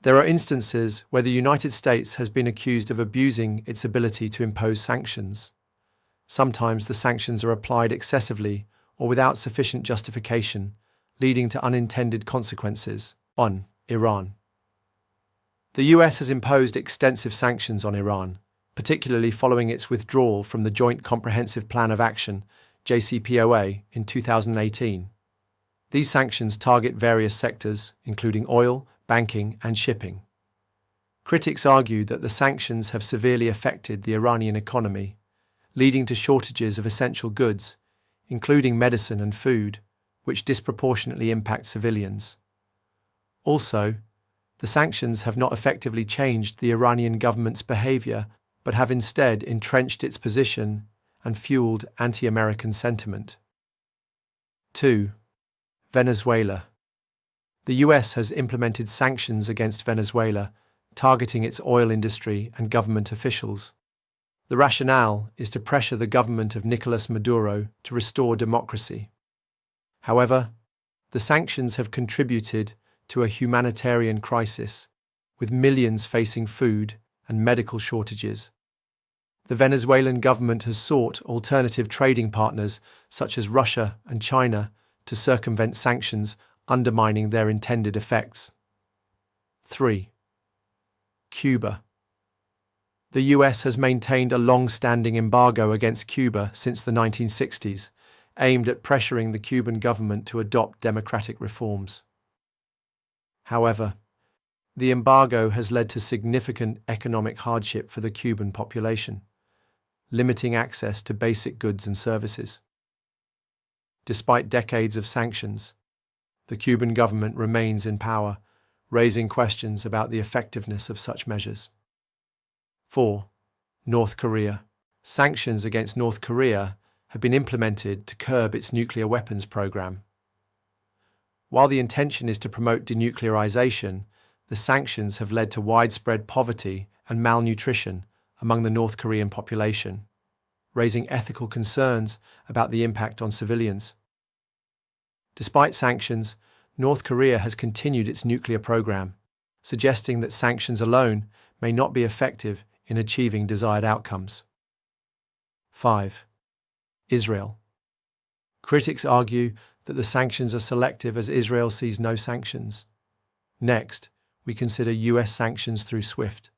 There are instances where the United States has been accused of abusing its ability to impose sanctions. Sometimes the sanctions are applied excessively or without sufficient justification, leading to unintended consequences. On Iran. The US has imposed extensive sanctions on Iran, particularly following its withdrawal from the Joint Comprehensive Plan of Action, JCPOA, in 2018. These sanctions target various sectors, including oil, banking, and shipping. Critics argue that the sanctions have severely affected the Iranian economy, leading to shortages of essential goods, including medicine and food, which disproportionately impact civilians. Also, the sanctions have not effectively changed the Iranian government's behavior, but have instead entrenched its position and fueled anti-American sentiment. 2. Venezuela. The US has implemented sanctions against Venezuela, targeting its oil industry and government officials. The rationale is to pressure the government of Nicolas Maduro to restore democracy. However, the sanctions have contributed to a humanitarian crisis, with millions facing food and medical shortages. The Venezuelan government has sought alternative trading partners such as Russia and China to circumvent sanctions, undermining their intended effects. 3. Cuba. The US has maintained a long-standing embargo against Cuba since the 1960s, aimed at pressuring the Cuban government to adopt democratic reforms. However, the embargo has led to significant economic hardship for the Cuban population, limiting access to basic goods and services. Despite decades of sanctions, the Cuban government remains in power, raising questions about the effectiveness of such measures. 4. North Korea. Sanctions against North Korea have been implemented to curb its nuclear weapons program. While the intention is to promote denuclearization, the sanctions have led to widespread poverty and malnutrition among the North Korean population, raising ethical concerns about the impact on civilians. Despite sanctions, North Korea has continued its nuclear program, suggesting that sanctions alone may not be effective in achieving desired outcomes. 5. Israel. Critics argue that the sanctions are selective as Israel sees no sanctions. Next, we consider US sanctions through SWIFT.